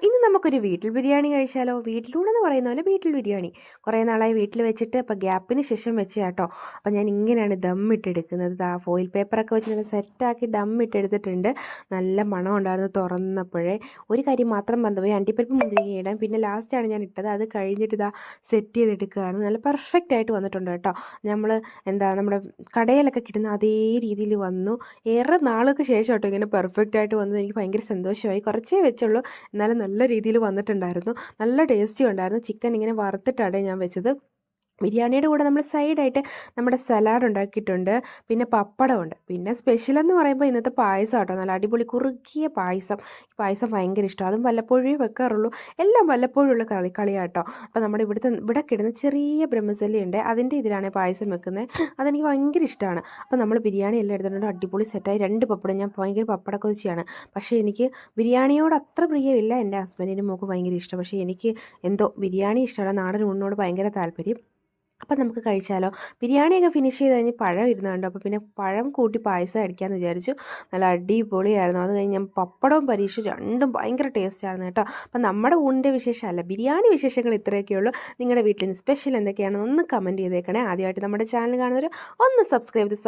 ഇന്ന് നമുക്കൊരു വീട്ടിൽ ബിരിയാണി കഴിച്ചാലോ? വീട്ടിലൂടെന്ന് പറയുന്ന പോലെ വീട്ടിൽ ബിരിയാണി. കുറേ നാളായി വീട്ടിൽ വെച്ചിട്ട് ഇപ്പോൾ ഗ്യാപ്പിന് ശേഷം വെച്ച കേട്ടോ. അപ്പോൾ ഞാൻ ഇങ്ങനെയാണ് ദം ഇട്ടെടുക്കുന്നത്. ദാ ഫോയിൽ പേപ്പറൊക്കെ വെച്ച് നല്ല സെറ്റാക്കി ദം ഇട്ടെടുത്തിട്ടുണ്ട്. നല്ല മണം ഉണ്ടായിരുന്നു തുറന്നപ്പോഴേ. ഒരു കാര്യം മാത്രം മറന്നുപോയി, അണ്ടിപ്പരിപ്പ് മുന്തിരിങ്ങ ഇടാൻ. പിന്നെ ലാസ്റ്റാണ് ഞാൻ ഇട്ടത്. അത് കഴിഞ്ഞിട്ട് ഇതാ സെറ്റ് ചെയ്തെടുക്കുകയായിരുന്നു. നല്ല പെർഫെക്റ്റ് ആയിട്ട് വന്നിട്ടുണ്ട് കേട്ടോ. നമ്മൾ നമ്മുടെ കടയിലൊക്കെ കിട്ടുന്ന അതേ രീതിയിൽ വന്നു. ഏറെ നാൾക്ക് ശേഷം കേട്ടോ ഇങ്ങനെ പെർഫെക്റ്റ് ആയിട്ട് വന്നത്. എനിക്ക് ഭയങ്കര സന്തോഷമായി. കുറച്ചേ വെച്ചുള്ളൂ, എന്നാലും നല്ല രീതിയിൽ വന്നിട്ടുണ്ടായിരുന്നു. നല്ല ടേസ്റ്റി ഉണ്ടായിരുന്നു. ചിക്കൻ ഇങ്ങനെ വറുത്തിട്ടാണ് ഞാൻ വെച്ചത്. ബിരിയാണിയുടെ കൂടെ നമ്മൾ സൈഡായിട്ട് നമ്മുടെ സലാഡ് ഉണ്ടാക്കിയിട്ടുണ്ട്. പിന്നെ പപ്പടമുണ്ട്. പിന്നെ സ്പെഷ്യൽ എന്ന് പറയുമ്പോൾ ഇന്നത്തെ പായസം കേട്ടോ. നല്ല അടിപൊളി കുറുകിയ പായസം. ഈ പായസം ഭയങ്കര ഇഷ്ടമാണ്. അതും വല്ലപ്പോഴേ വെക്കാറുള്ളൂ. എല്ലാം വല്ലപ്പോഴുള്ള കളിയാട്ടോ. അപ്പോൾ നമ്മുടെ ഇവിടെ കിടന്ന് ചെറിയ ബ്രഹ്മസല്ലിയുണ്ട്. അതിൻ്റെ ഇതിലാണ് പായസം വെക്കുന്നത്. അതെനിക്ക് ഭയങ്കര ഇഷ്ടമാണ്. അപ്പോൾ നമ്മൾ ബിരിയാണി എല്ലാം എടുത്തിട്ടുണ്ട്. അടിപൊളി സെറ്റായി. 2 പപ്പടം. ഞാൻ ഭയങ്കര പപ്പട കൊതിച്ചിയാണ്. പക്ഷേ എനിക്ക് ബിരിയാണിയോട് അത്ര പ്രിയമില്ല. എൻ്റെ ഹസ്ബൻഡിനും മോൾക്ക് ഭയങ്കര ഇഷ്ടം. പക്ഷേ എനിക്ക് എന്തോ ബിരിയാണി ഇഷ്ടമാണ്. നാടൻ ഊണിനോട് ഭയങ്കര താല്പര്യം. അപ്പം നമുക്ക് കഴിച്ചാലോ? ബിരിയാണിയൊക്കെ ഫിനിഷ് ചെയ്ത് കഴിഞ്ഞ് പഴം ഇരുന്നുണ്ട്. അപ്പോൾ പിന്നെ പഴം കൂട്ടി പായസം അടിക്കാമെന്ന് വിചാരിച്ചു. നല്ല അടിപൊളിയായിരുന്നു. അത് കഴിഞ്ഞ് ഞാൻ പപ്പടവും പരീക്ഷിച്ചു. രണ്ടും ഭയങ്കര ടേസ്റ്റ് ആയിരുന്നു കേട്ടോ. അപ്പം നമ്മുടെ ഊണിൻ്റെ വിശേഷമല്ല, ബിരിയാണി വിശേഷങ്ങൾ ഇത്രയൊക്കെ ഉള്ളൂ. നിങ്ങളുടെ വീട്ടിൽ നിന്ന് സ്പെഷ്യൽ എന്തൊക്കെയാണെന്ന് ഒന്ന് കമൻറ്റ് ചെയ്തേക്കണേ. ആദ്യമായിട്ട് നമ്മുടെ ചാനൽ കാണുന്നവർ ഒന്ന് സബ്സ്ക്രൈബ് ചെയ്ത്